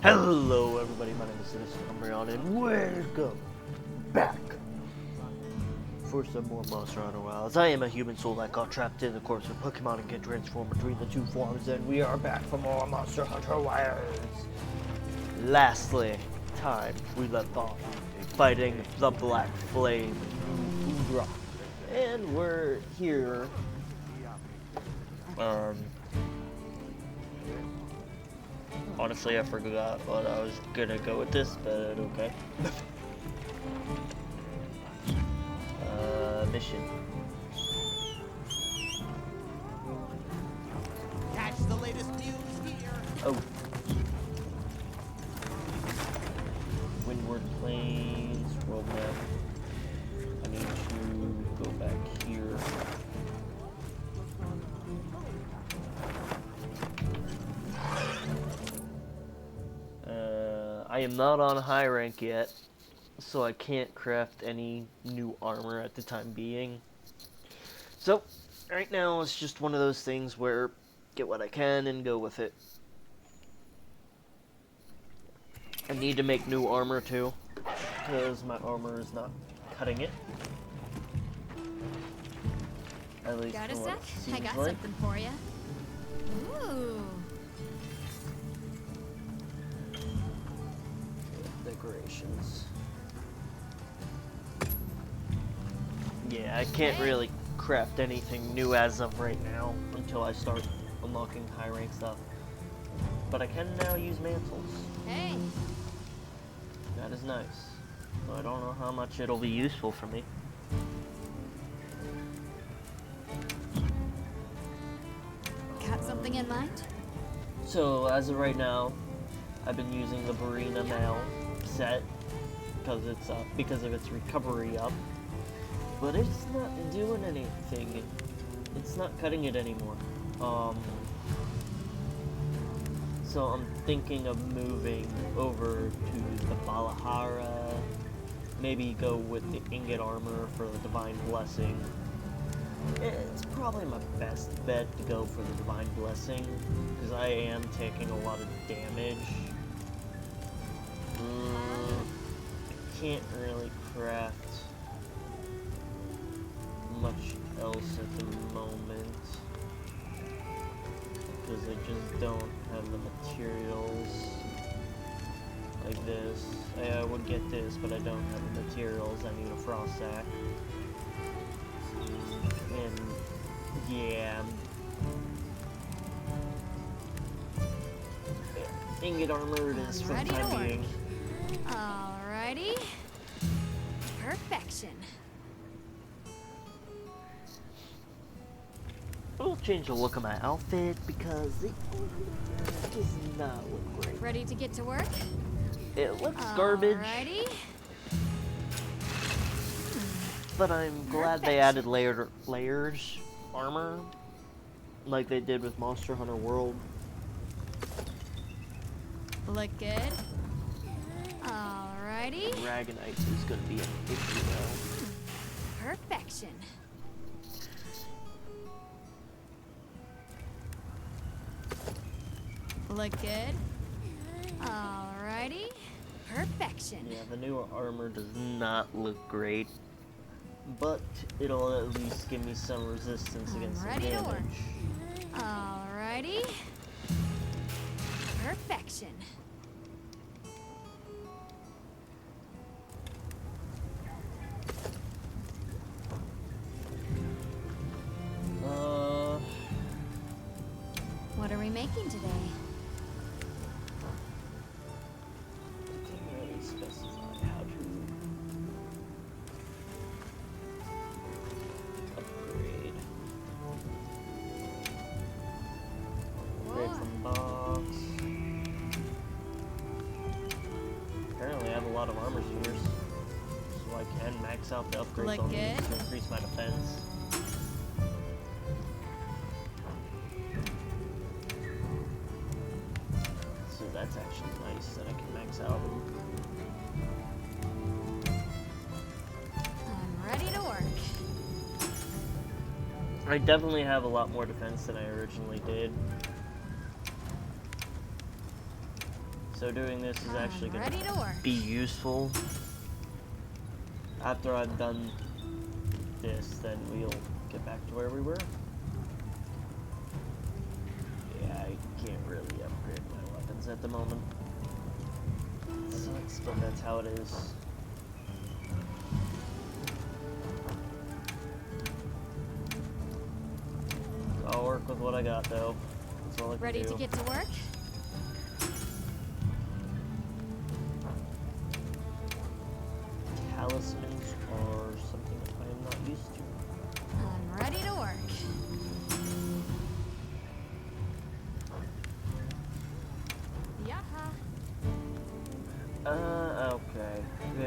Hello everybody, my name is Citizen Umbreon and welcome back for some more Monster Hunter Wilds. I am a human soul that got trapped in the corpse of Pokemon and can transform between the two forms, and we are back for more Monster Hunter Wilds. Lastly, time we left off fighting the Black Flame Udra. And we're here. Honestly, I forgot what I was gonna go with this, but okay. Mission. Catch the latest news here. Oh. Windward Plains, world map. I need to go back here. I am not on high rank yet, so I can't craft any new armor at the time being. So, right now it's just one of those things where get what I can and go with it. I need to make new armor too, because my armor is not cutting it. At least got a for sec? what it seems I got like. something for you. Ooh. Decorations. Yeah, I can't really craft anything new as of right now until I start unlocking high rank stuff. But I can now use mantles. Hey. That is nice. But I don't know how much it'll be useful for me. Got something in mind? So as of right now, I've been using the Barina Mail set because of its recovery up. But it's not doing anything. It's not cutting it anymore. So I'm thinking of moving over to the Balahara. Maybe go with the Ingot Armor for the Divine Blessing. It's probably my best bet to go for the Divine Blessing, because I am taking a lot of damage. I can't really craft much else at the moment, because I just don't have the materials like this. I would get this, but I don't have the materials. I need a frost sack. And yeah, Ingot Armor it is for the time being. Alrighty. Perfection. I'll change the look of my outfit because it does not look great. Ready to get to work? It looks garbage, Alrighty. but I'm glad they added layers armor like they did with Monster Hunter World. Look good. Alrighty. Dragonite is going to be an issue though. Perfection. Look good. Alrighty. Perfection. Yeah, the new armor does not look great, but it'll at least give me some resistance against some Ready to work. damage. Alrighty. Perfection. What are we making today? It didn't really specify how to upgrade. Upgrade from box. Apparently I have a lot of armor spheres, so I can max out the upgrades Look on these good. to increase my defense. So that's actually nice that I can max out. I'm ready to work. I definitely have a lot more defense than I originally did. So doing this is actually going ready to work. to be useful. After I've done this, then we'll get back to where we were. Yeah, I can't really upgrade my weapons at the moment. Sucks, but that's how it is. I'll work with what I got, though. That's all I can Ready do. to get to work? Talismans are something I am not used to. I'm ready to work. Yaha. Okay.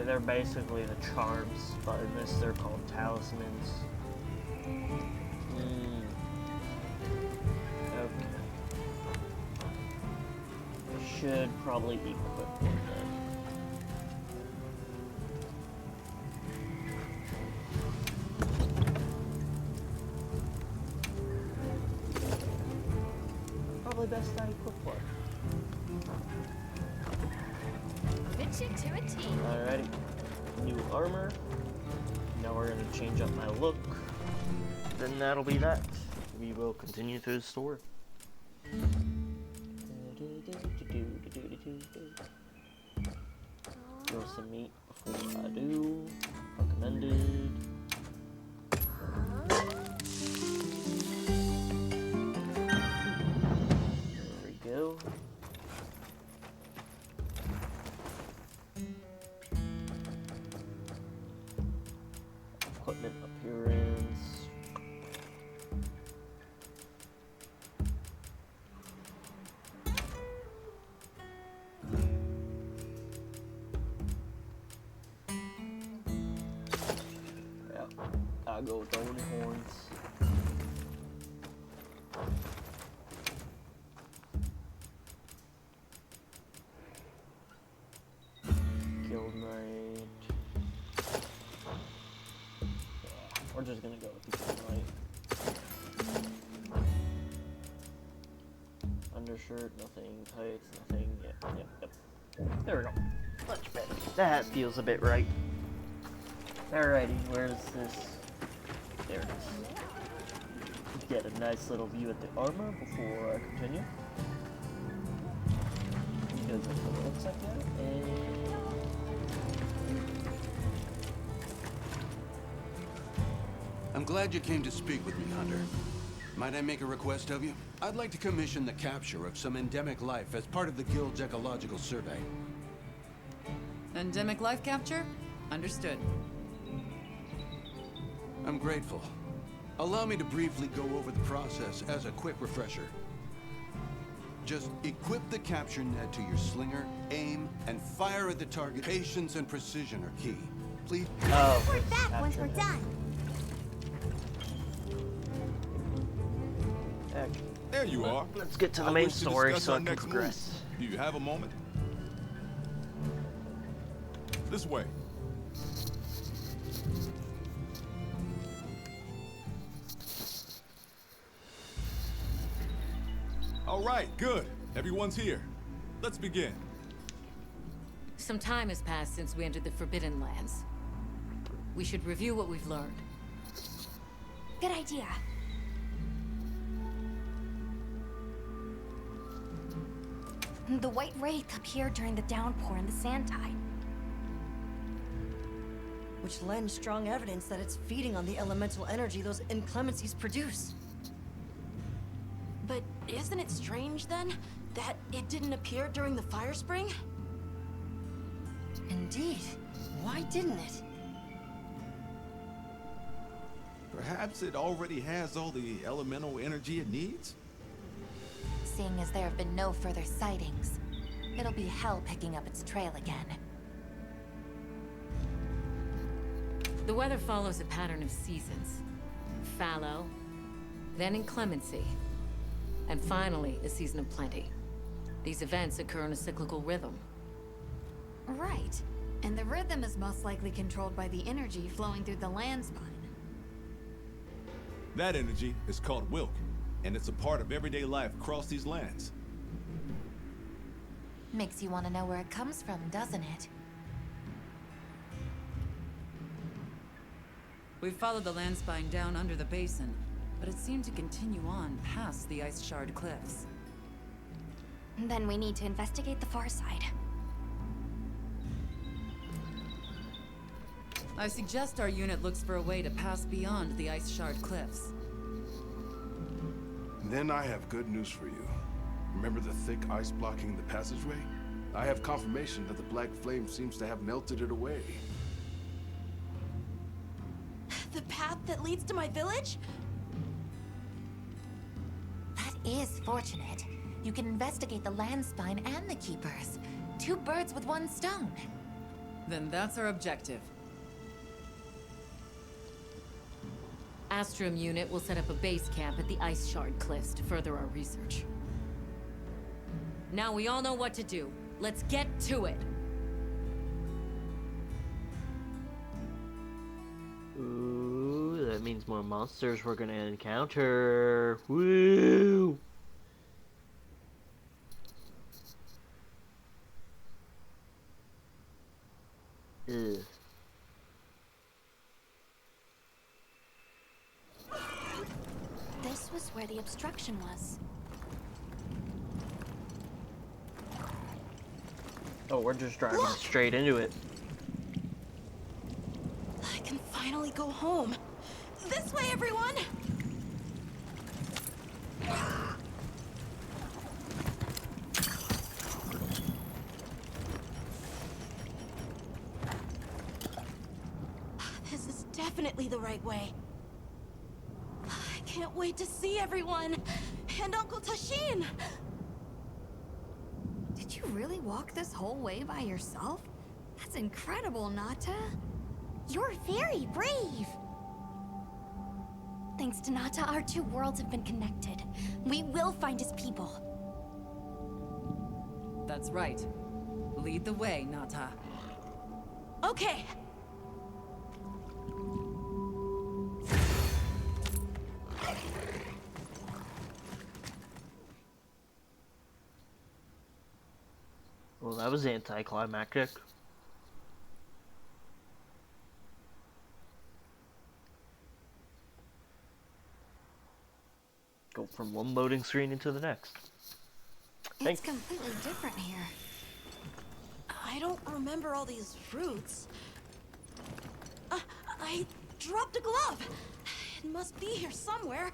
They're basically the charms, but in this they're called talismans. Okay. Should probably equip one then. Probably best I equip one. Fit you to a T. Alrighty. New armor. Now we're gonna change up my look. Then that'll be that. We will continue through the story. Throw some meat before I do. Recommended. There we go. Equipment appearance. Yeah, I'll go with Golden Horns. Guild Knight. Yeah, we're just gonna go with the Guild Knight. Undershirt, nothing. Tights, nothing. Yep. There we go. Much better. That feels a bit right. Alrighty, where's this? There it is. Get a nice little view at the armor before I continue. Because that's what it looks like now. And I'm glad you came to speak with me, Hunter. Might I make a request of you? I'd like to commission the capture of some endemic life as part of the Guild's ecological survey. Endemic life capture? Understood. I'm grateful. Allow me to briefly go over the process as a quick refresher. Just equip the capture net to your slinger, aim, and fire at the target. Patience and precision are key. Please. oh, Report it's back once after we're him. done. Heck, There you are. let's get to the I main wish to story discuss so I our can next move. progress. Do you have a moment? This way. All right, good. Everyone's here. Let's begin. Some time has passed since we entered the Forbidden Lands. We should review what we've learned. Good idea. The White Wraith appeared during the downpour and the sand tide. Which lends strong evidence that it's feeding on the elemental energy those inclemencies produce. But isn't it strange, then, that it didn't appear during the fire spring? Indeed. Why didn't it? Perhaps it already has all the elemental energy it needs? Seeing as there have been no further sightings, it'll be hell picking up its trail again. The weather follows a pattern of seasons. Fallow, then inclemency, and finally a season of plenty. These events occur in a cyclical rhythm. Right. And the rhythm is most likely controlled by the energy flowing through the land spine. That energy is called Wilk, and it's a part of everyday life across these lands. Makes you want to know where it comes from, doesn't it? We followed the landspine down under the basin, but it seemed to continue on past the ice shard cliffs. Then we need to investigate the far side. I suggest our unit looks for a way to pass beyond the ice shard cliffs. Then I have good news for you. Remember the thick ice blocking the passageway? I have confirmation that the black flame seems to have melted it away. The path that leads to my village? That is fortunate. You can investigate the landspine and the keepers. 2 birds with 1 stone. Then that's our objective. Astrum unit will set up a base camp at the ice shard cliffs to further our research. Now we all know what to do. Let's get to it. Ooh, that means more monsters we're gonna encounter. Woo! Ugh. This was where the obstruction was. Oh, we're just driving straight into it. I can finally go home. This way, everyone! This is definitely the right way. I can't wait to see everyone! And Uncle Tashin! Did you really walk this whole way by yourself? That's incredible, Nata. You're very brave. Thanks to Nata, our 2 worlds have been connected. We will find his people. That's right. Lead the way, Nata. Okay. Well, that was anticlimactic. Go from one loading screen into the next. It's completely different here. I don't remember all these fruits. I dropped a glove. It must be here somewhere.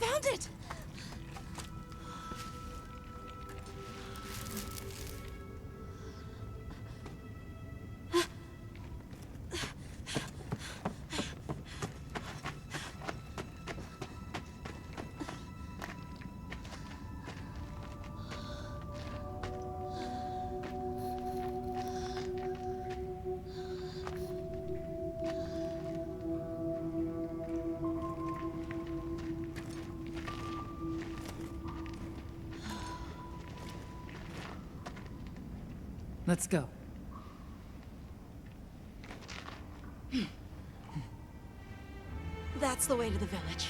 Found it! Let's go. That's the way to the village.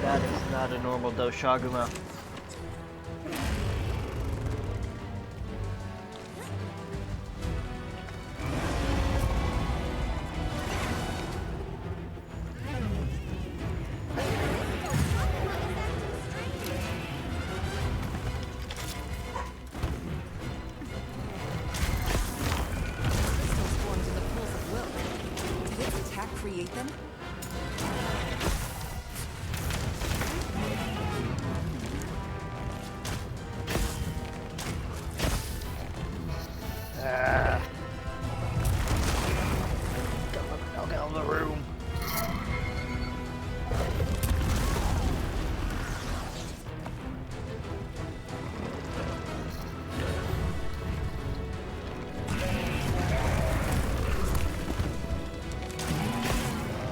That is not a normal Doshaguma. Ah. Get out of the room.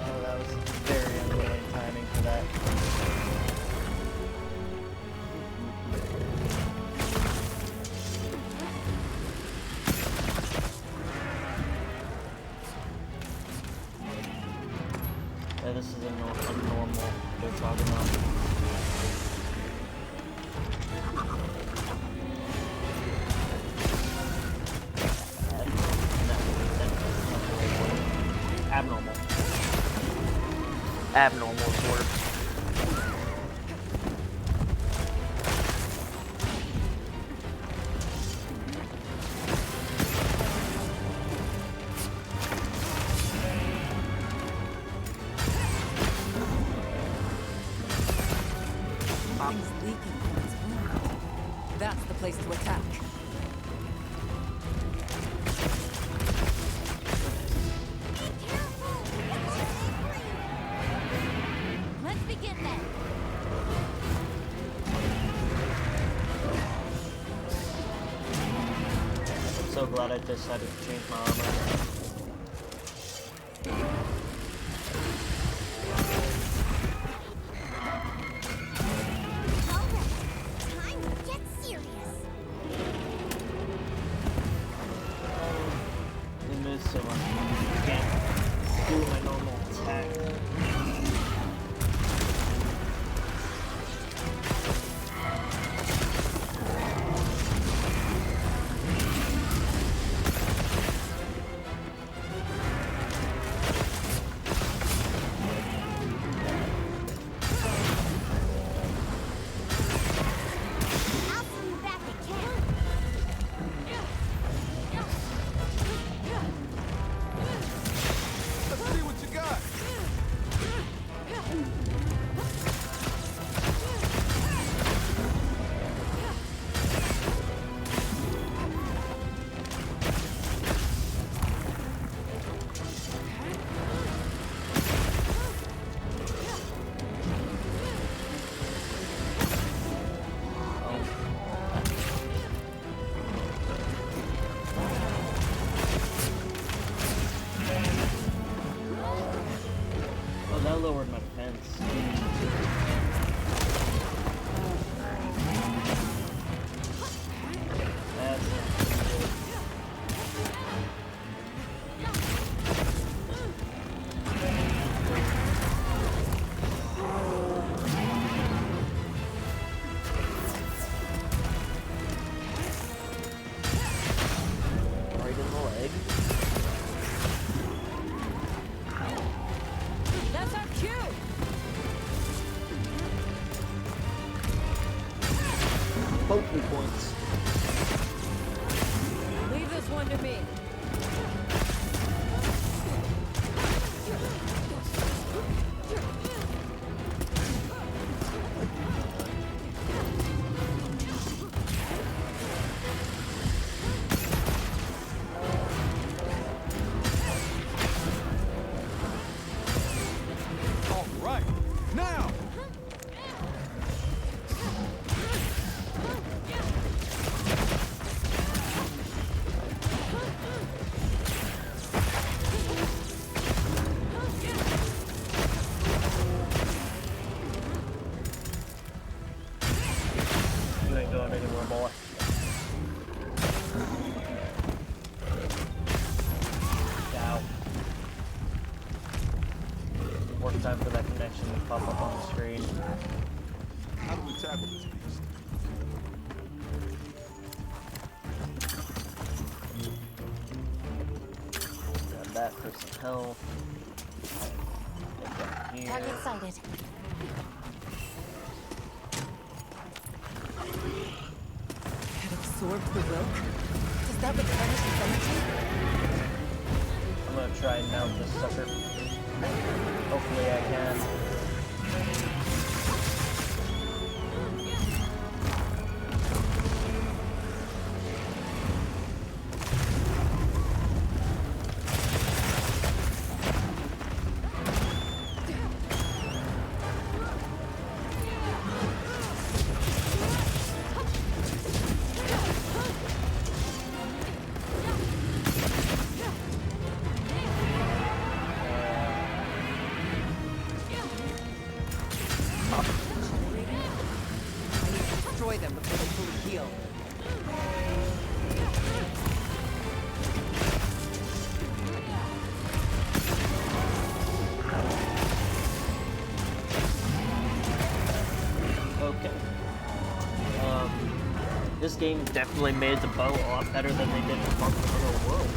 Oh, that was very unwilling timing for that. Yeah, this is a normal they're talking about. Abnormal. Abnormal sword. Something's leaking from its wound. That's the place to attack. Let's begin then. I'm so glad I decided to change my armor. Time to get serious. I miss so much. I can't do my normal attack. I'll see you back at camp. Let's see what you got. Oh, that lowered my defense. That's not good. Right in the leg. That's our cue! Both good points. Leave this one to me. All right, now. You ain't going anywhere, boy. Ow. Work time for that connection to pop up on the screen. How do we tackle this beast? Grab that for some health. Get that here. Target sighted. It absorbed the Wilk? Does that replenish its energy? I'm gonna try and mount this sucker. Hopefully I can. game definitely made the bow a lot better than they did in Other World.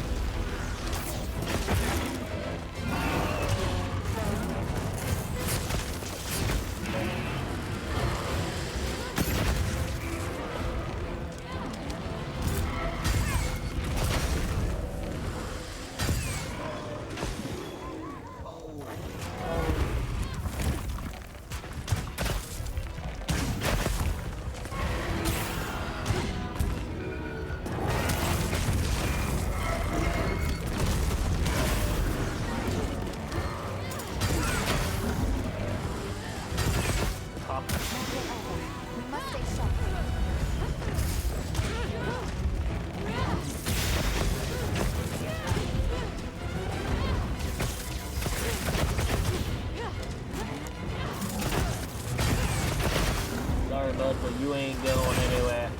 Sorry, bud, but you ain't going anywhere.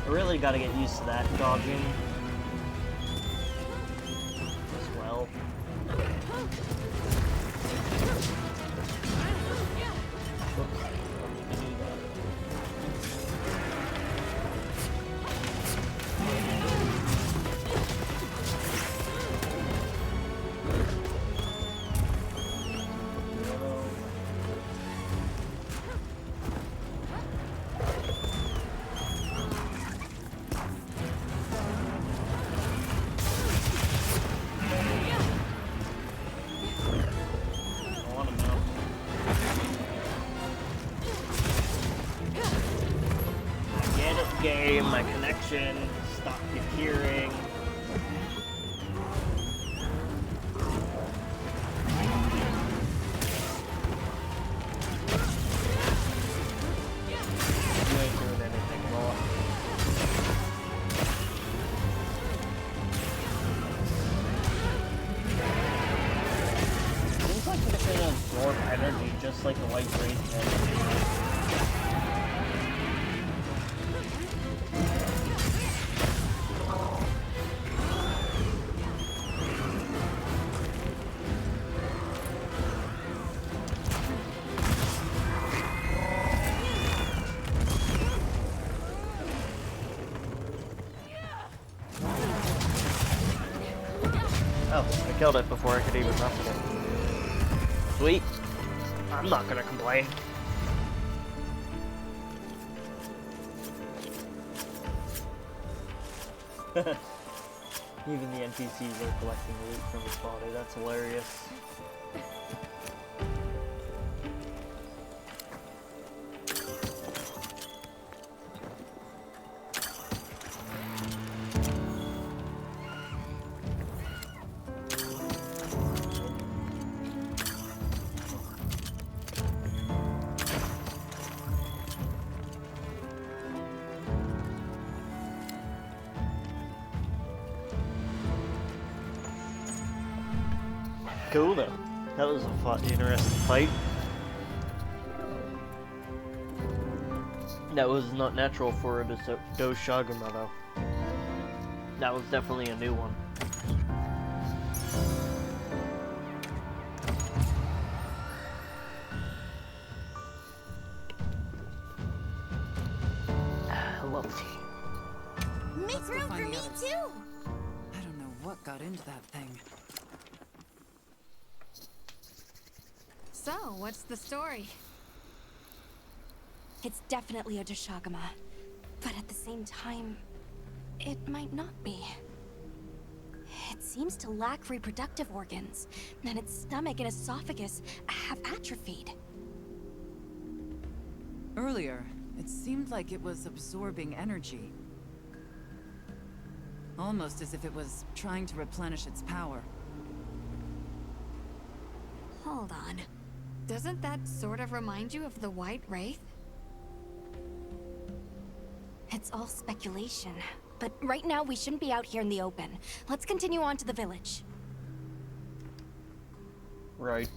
I really gotta get used to that dodging as well. Game, my connection, stop hearing. You ain't doing anything more. Seems like it's gonna absorb energy just like the white rays can. Oh, I killed it before I could even mess with it. Sweet. I'm not gonna complain. Even the NPCs are collecting loot from his body. That's hilarious. Cool though. That was a fun, interesting fight. That was not natural for a Doshaguma though. That was definitely a new one. I love tea. Make Let's go room find for the me others. too! I don't know what got into that thing. So, what's the story? It's definitely a Doshaguma, but at the same time, it might not be. It seems to lack reproductive organs, and its stomach and esophagus have atrophied. Earlier, it seemed like it was absorbing energy. Almost as if it was trying to replenish its power. Hold on. Doesn't that sort of remind you of the White Wraith? It's all speculation, but right now we shouldn't be out here in the open. Let's continue on to the village. Right.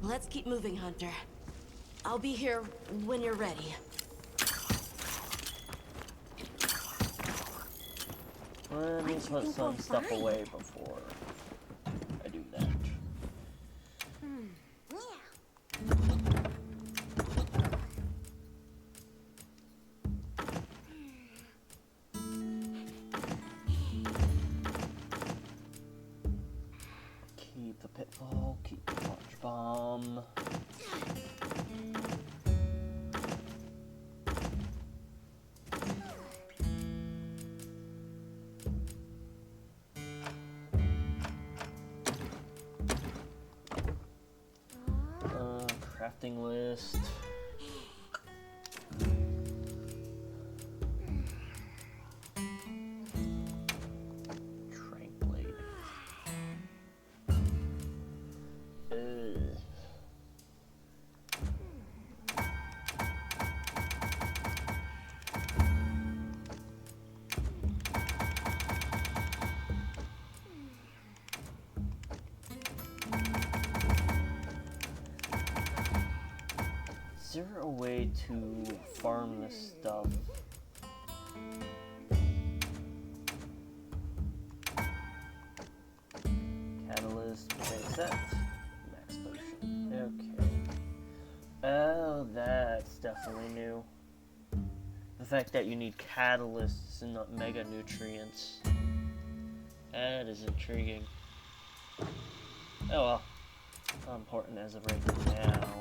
Let's keep moving, Hunter. I'll be here when you're ready. Let me put some stuff away before I do that. Keep the pitfall, keep the punch bomb. Crafting list. Trank blade. Is there a way to farm this stuff? Catalyst, main set, max potion. Okay. Oh, that's definitely new. The fact that you need catalysts and not mega nutrients. That is intriguing. Oh well. Not important as of right now.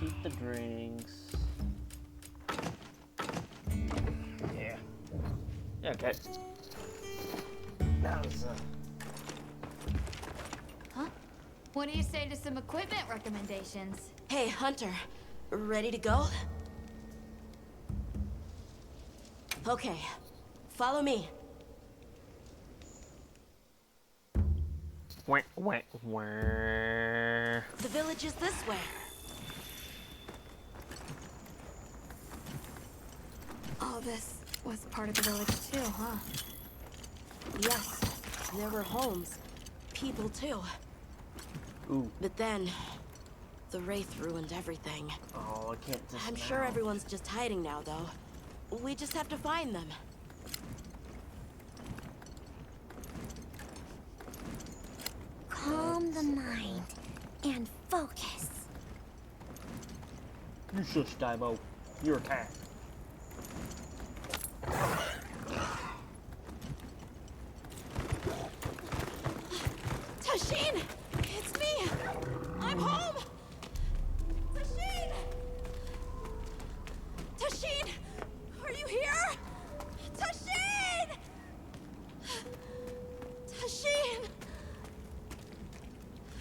Keep the drinks. Yeah. Okay. That was Huh? What do you say to some equipment recommendations? Hey, Hunter. Ready to go? Okay. Follow me. wah, wah, wah. The village is this way. All this was part of the village too, huh? Yes, there were homes. People too. Ooh. But then, the Wraith ruined everything. Oh, I can't dismount. I'm sure everyone's just hiding now, though. We just have to find them. Calm the mind and focus. You shush, Daimo. You're attacked. Tashin! It's me! I'm home! Tashin! Tashin! Are you here? Tashin! Tashin!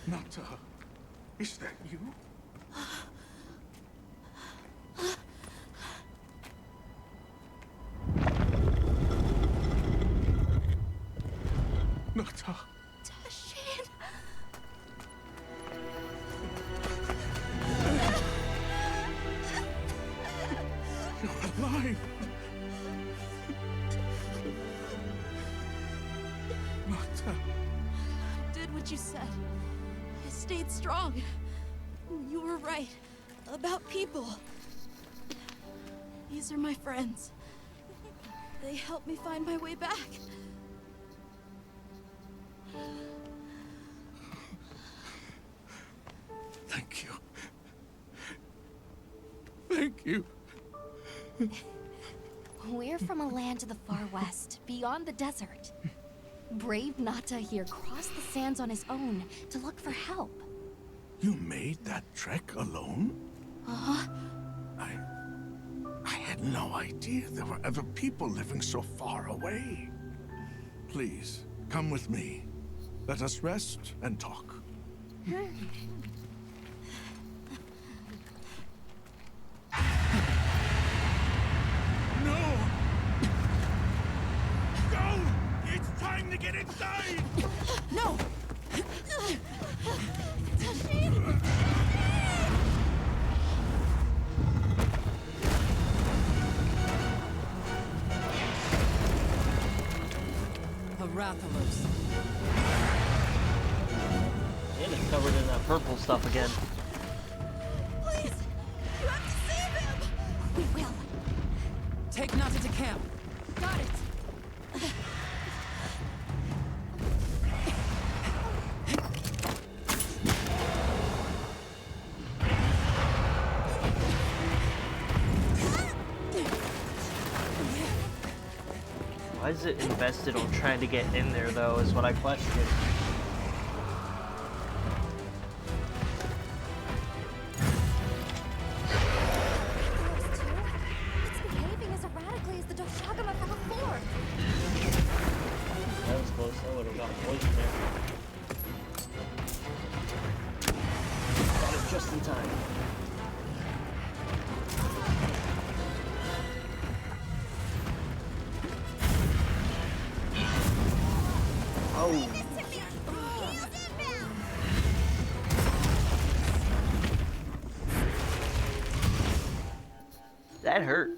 Nata, is that you? Nata. Tashin! You're alive! Nata. Did what you said. I stayed strong. You were right. About people. These are my friends. They helped me find my way back. Thank you. Thank you. We're from a land to the far west, beyond the desert. Brave Nata here crossed the sands on his own to look for help. You made that trek alone? Uh-huh. I had no idea there were other people living so far away. Please, come with me. Let us rest and talk. No! Go! It's time to get inside! No! Tashin! The Rathalos. And it's covered in that purple stuff again. Please! You have to save him! We will. Take Nata to camp. Got it! Why is it invested on trying to get in there, though, is what I question. It's behaving as erratically as the Doshagama from before. That was close. I would have got poisoned there. Got it just in time. Oh. That hurt.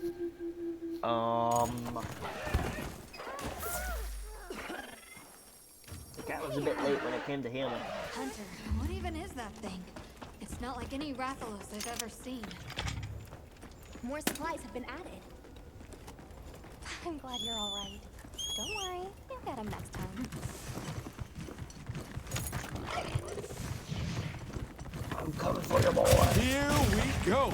The cat was a bit late when it came to healing. Hunter, what even is that thing? It's not like any Rathalos I've ever seen. More supplies have been added. I'm glad you're all right. Don't worry, you'll get him next time. I'm coming for you, boy. Here we go.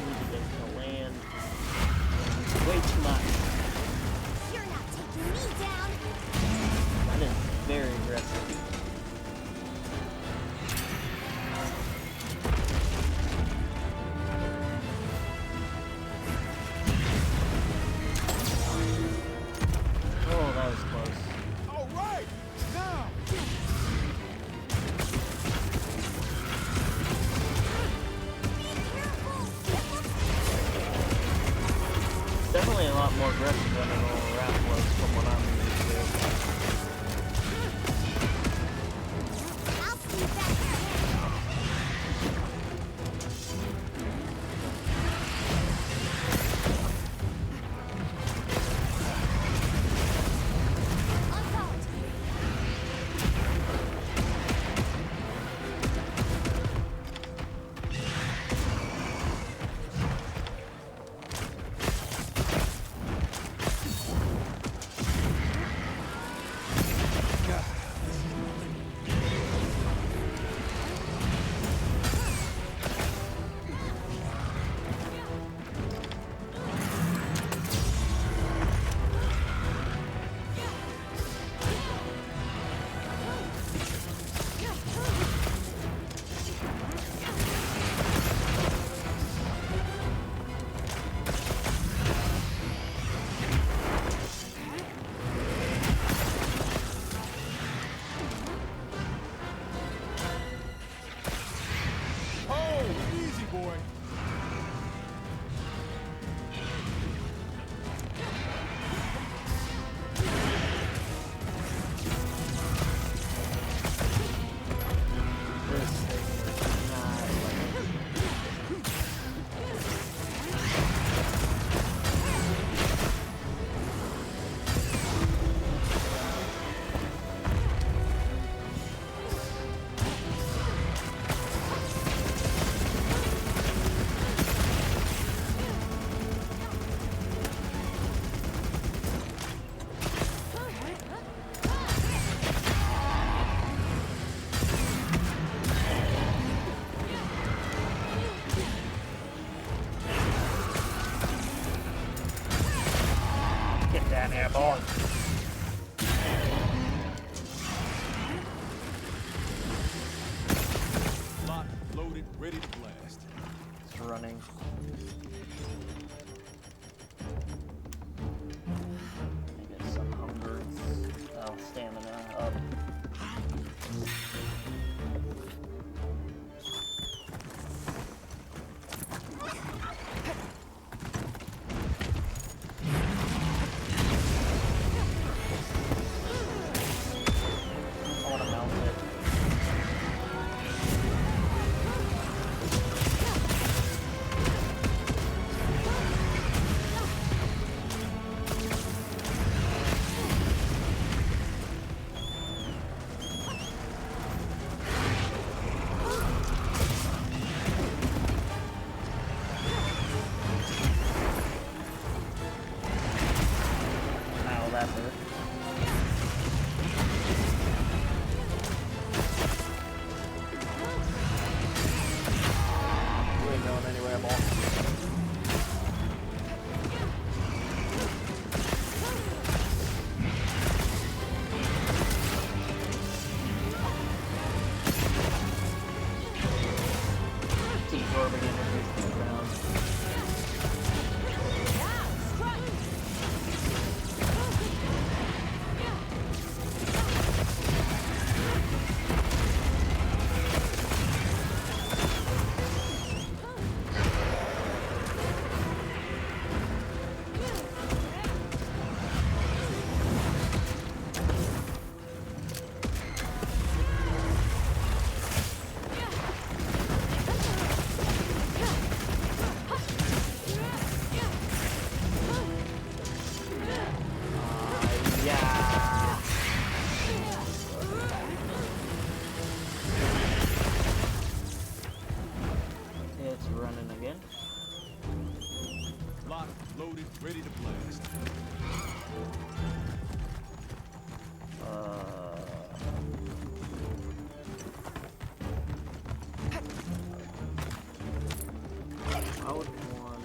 Need to get to land. Way too much. You're not taking me down. That is very aggressive. Oh, that was close. All right, now. Definitely a lot more aggressive than an old Rathalos from what I'm used to. I'll see you back there. Oh, easy, boy. This thing is not Get down here, boy. Locked, loaded, ready to blast. It's running. I guess some hunger. Oh, stamina up. I want to mount it. that hurt. You ain't going anywhere, boy. Absorbing energy from the ground. It's running again. Locked, loaded, ready to blast. I would want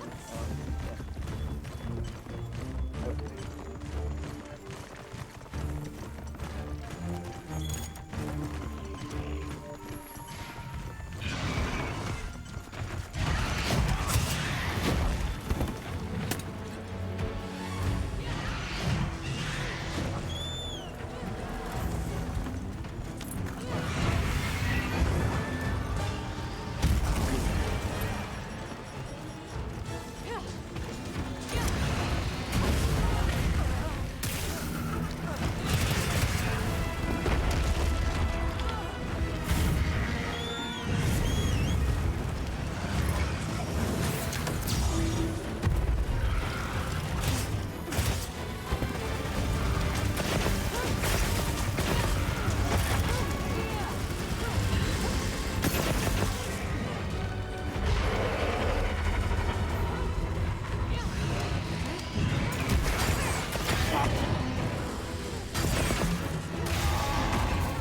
okay.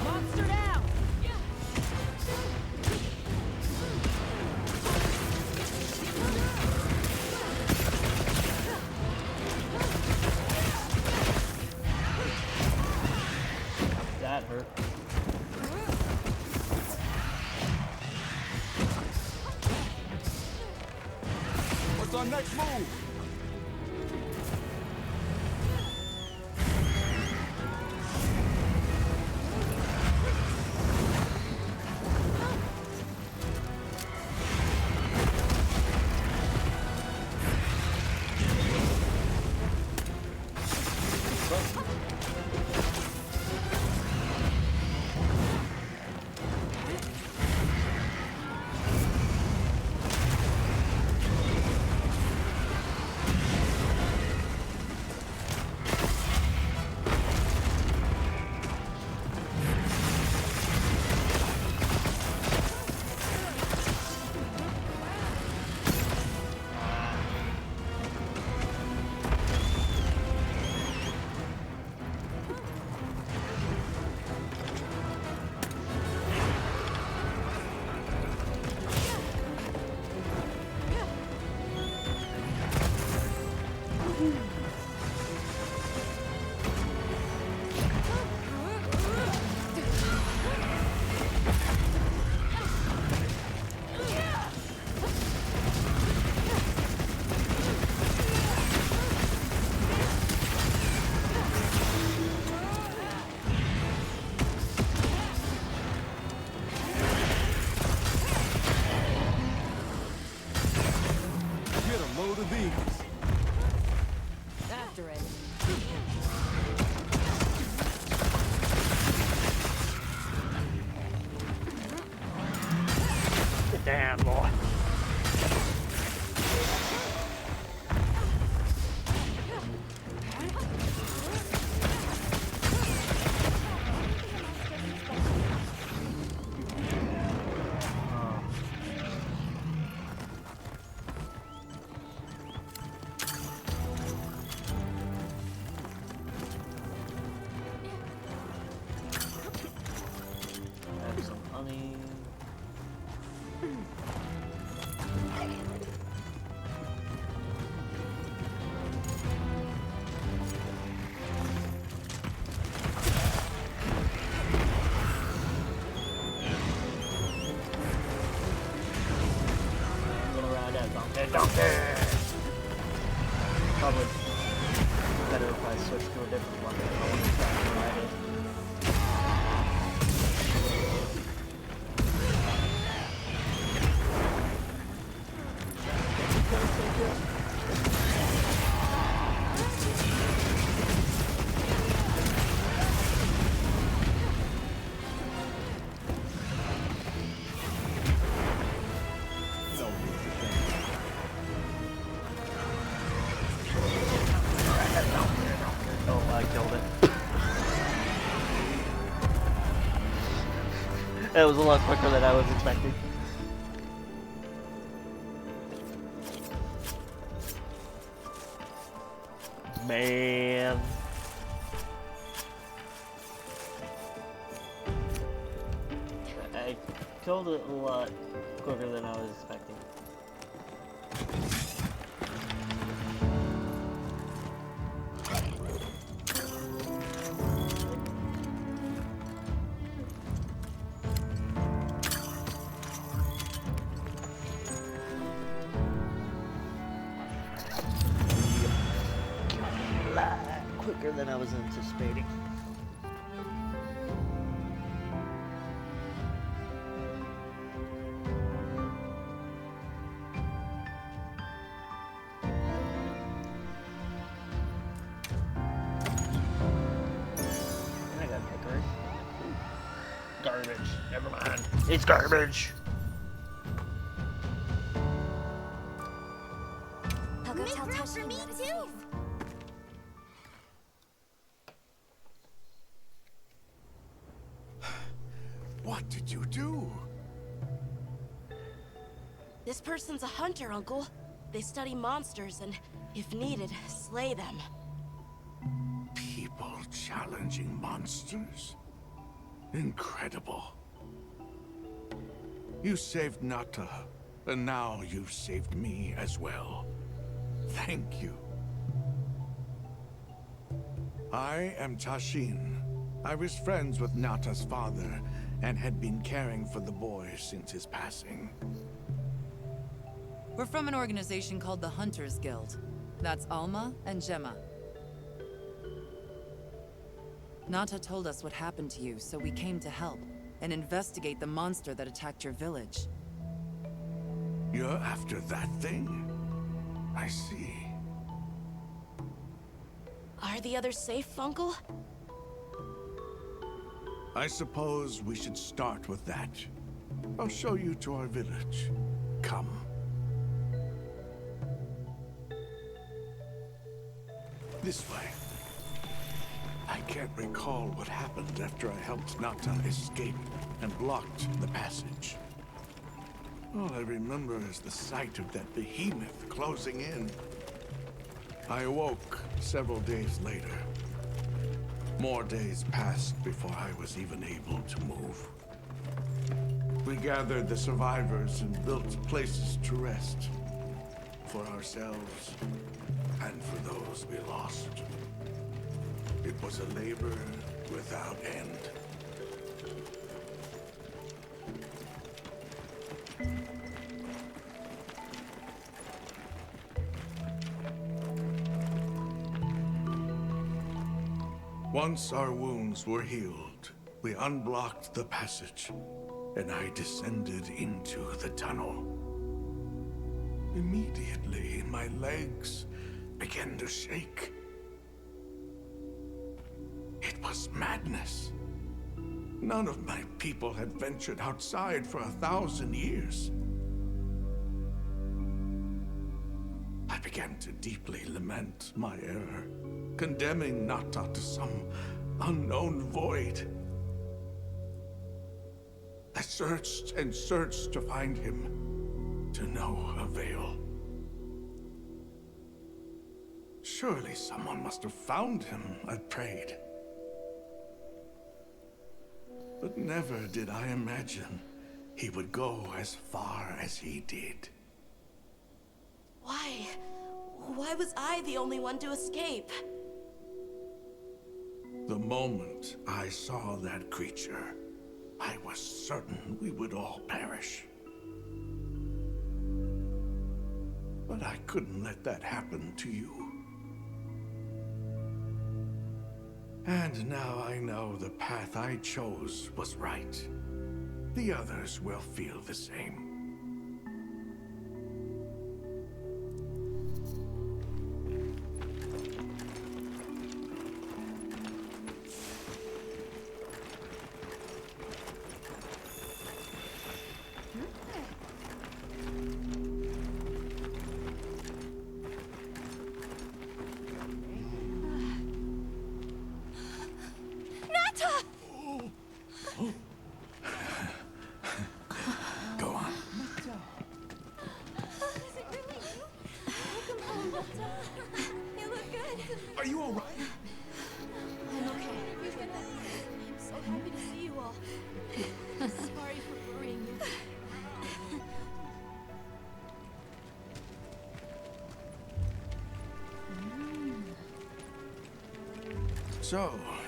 Monster down! That hurt. What's our next move? Get a load of these. After it. Damn, boy. killed it. That was a lot quicker than I was expecting. Man. I killed it a lot quicker than I was expecting. A lot quicker than I was anticipating. I got hickory. Garbage. Never mind. It's garbage. I'll go tell Make room Tashin for me that it's too. safe. What did you do? This person's a hunter, Uncle. They study monsters and, if needed, slay them. People challenging monsters? Incredible. You saved Nata, and now you've saved me as well. Thank you. I am Tashin. I was friends with Nata's father, and had been caring for the boy since his passing. We're from an organization called the Hunters Guild. That's Alma and Gemma. Nata told us what happened to you, so we came to help and investigate the monster that attacked your village. You're after that thing? I see. Are the others safe, Uncle? I suppose we should start with that. I'll show you to our village. Come. This way. I can't recall what happened after I helped Nata escape and blocked the passage. All I remember is the sight of that behemoth closing in. I awoke several days later. More days passed before I was even able to move. We gathered the survivors and built places to rest. For ourselves, and for those we lost. It was a labor without end. Once our wounds were healed, we unblocked the passage, and I descended into the tunnel. Immediately, my legs began to shake. It was madness. None of my people had ventured outside for 1,000 years. I began to deeply lament my error, condemning Nata to some unknown void. I searched and searched to find him, to no avail. Surely someone must have found him, I prayed. But never did I imagine he would go as far as he did. Why? Why was I the only one to escape? The moment I saw that creature, I was certain we would all perish. But I couldn't let that happen to you. And now I know the path I chose was right. The others will feel the same. Go on. You look good. Are you all right? I'm okay. I'm so happy to see you all. Sorry for worrying you. So,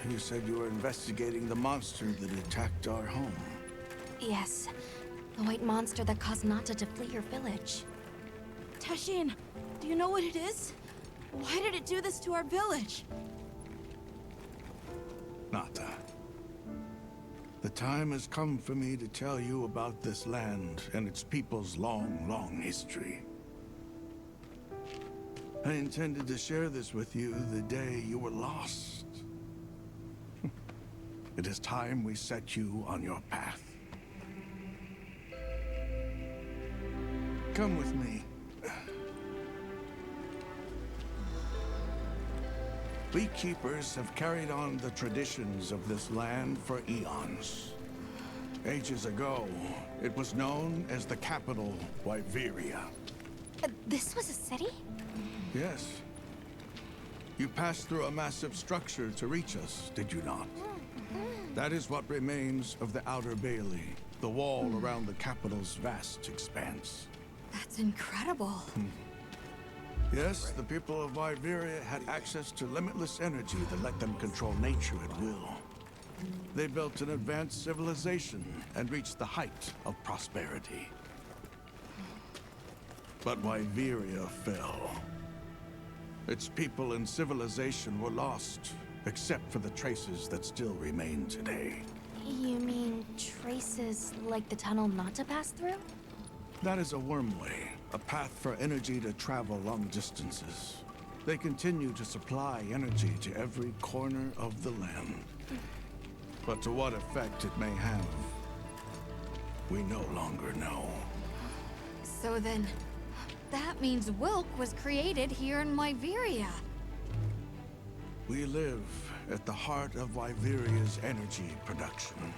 you said you were investigating the monster that attacked our home. Yes. The white monster that caused Nata to flee your village. Tashin, do you know what it is? Why did it do this to our village? Nata. The time has come for me to tell you about this land and its people's long, long history. I intended to share this with you the day you were lost. It is time we set you on your path. Come with me. We keepers have carried on the traditions of this land for eons. Ages ago, it was known as the capital, Wyveria. This was a city? Yes. You passed through a massive structure to reach us, did you not? That is what remains of the Outer Bailey, the wall around the capital's vast expanse. That's incredible. Yes, the people of Wyveria had access to limitless energy that let them control nature at will. They built an advanced civilization and reached the height of prosperity. But Wyveria fell. Its people and civilization were lost, except for the traces that still remain today. You mean traces like the tunnel Nata passed through? That is a wormway, a path for energy to travel long distances. They continue to supply energy to every corner of the land. But to what effect it may have, we no longer know. So then, that means Wilk was created here in Wyveria. We live at the heart of Wyveria's energy production.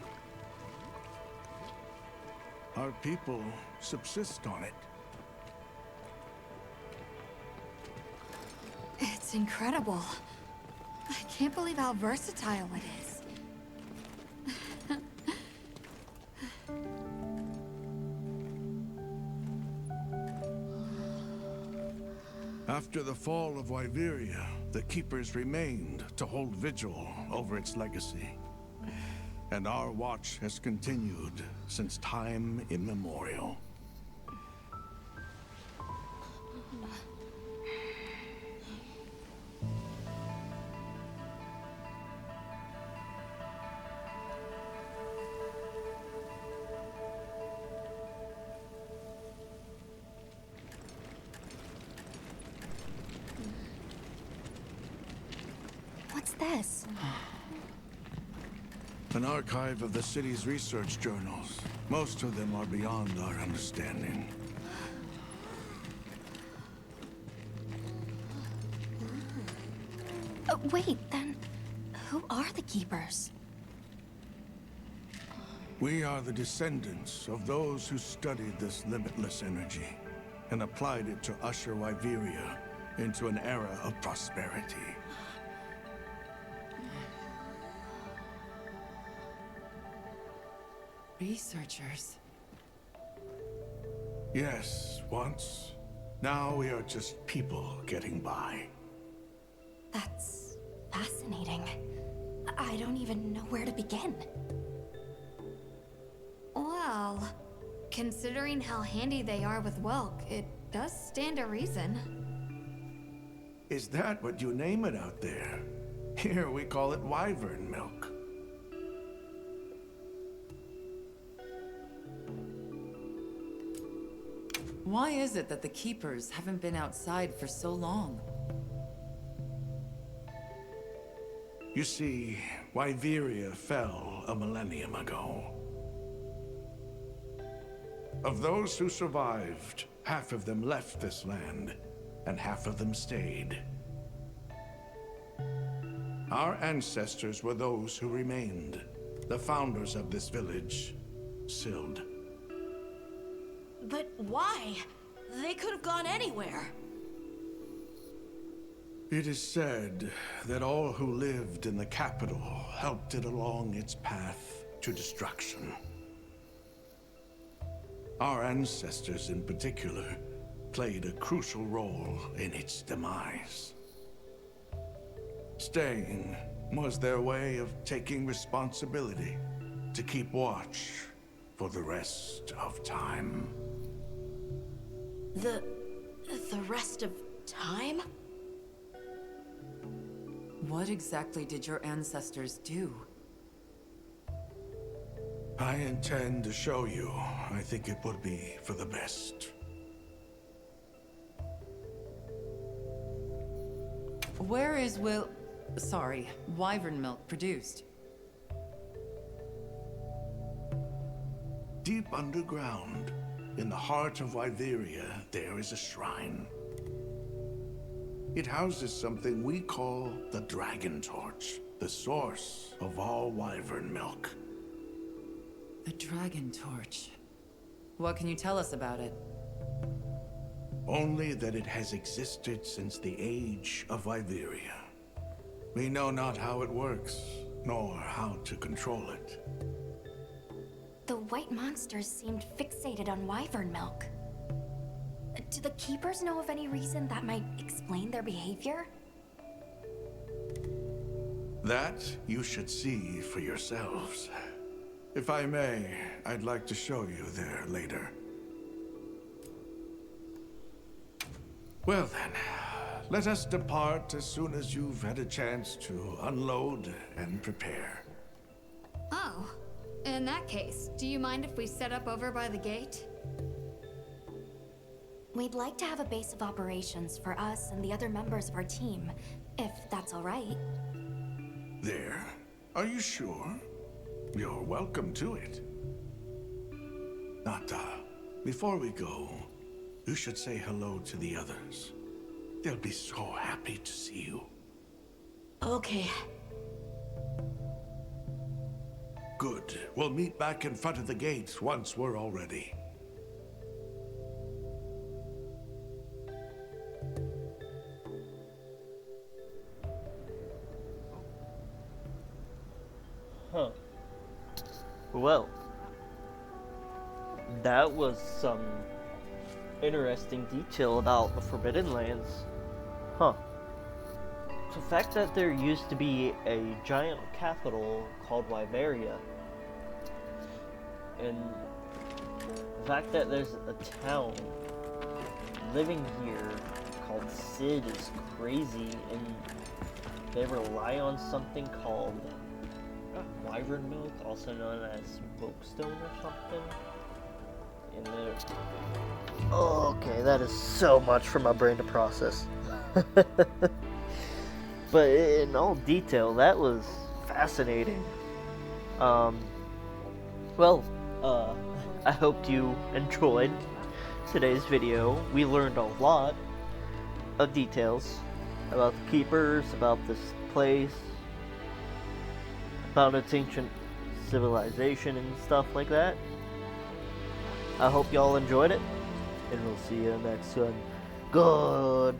Our people subsist on it. It's incredible. I can't believe how versatile it is. After the fall of Wyveria, the Keepers remained to hold vigil over its legacy. And our watch has continued since time immemorial. What's this? An archive of the city's research journals. Most of them are beyond our understanding. Wait, then who are the Keepers? We are the descendants of those who studied this limitless energy and applied it to usher Wyveria into an era of prosperity. Researchers. Yes, once. Now we are just people getting by. That's fascinating. I don't even know where to begin. Well, considering how handy they are with Wilk, it does stand to reason. Is that what you name it out there? Here we call it wyvern milk. Why is it that the Keepers haven't been outside for so long? You see, Wyveria fell a millennium ago. Of those who survived, half of them left this land, and half of them stayed. Our ancestors were those who remained, the founders of this village, Sild. But why? They could have gone anywhere. It is said that all who lived in the capital helped it along its path to destruction. Our ancestors in particular played a crucial role in its demise. Staying was their way of taking responsibility to keep watch for the rest of time. The rest of time? What exactly did your ancestors do? I intend to show you. I think it would be for the best. Where is wyvern milk produced? Deep underground, in the heart of Wyveria, there is a shrine. It houses something we call the Dragon Torch, the source of all wyvern milk. The Dragon Torch. What can you tell us about it? Only that it has existed since the age of Wyveria. We know not how it works, nor how to control it. The white monsters seemed fixated on wyvern milk. Do the keepers know of any reason that might explain their behavior? That you should see for yourselves. If I may, I'd like to show you there later. Well then, let us depart as soon as you've had a chance to unload and prepare. Oh, in that case, do you mind if we set up over by the gate? We'd like to have a base of operations for us and the other members of our team, if that's all right. There? Are you sure? You're welcome to it. Nata, before we go, you should say hello to the others. They'll be so happy to see you. Okay. Good. We'll meet back in front of the gates once we're all ready. Huh. Well, that was some interesting detail about the Forbidden Lands. Huh. The fact that there used to be a giant capital called Wyveria, and the fact that there's a town living here called Sid is crazy, and they rely on something called wyvern milk, also known as smokestone or something. And okay, that is so much for my brain to process. But in all detail, that was fascinating. Well, I hope you enjoyed today's video. We learned a lot of details about the keepers, about this place, about its ancient civilization and stuff like that. I hope y'all enjoyed it, and we'll see you next one. Goodbye!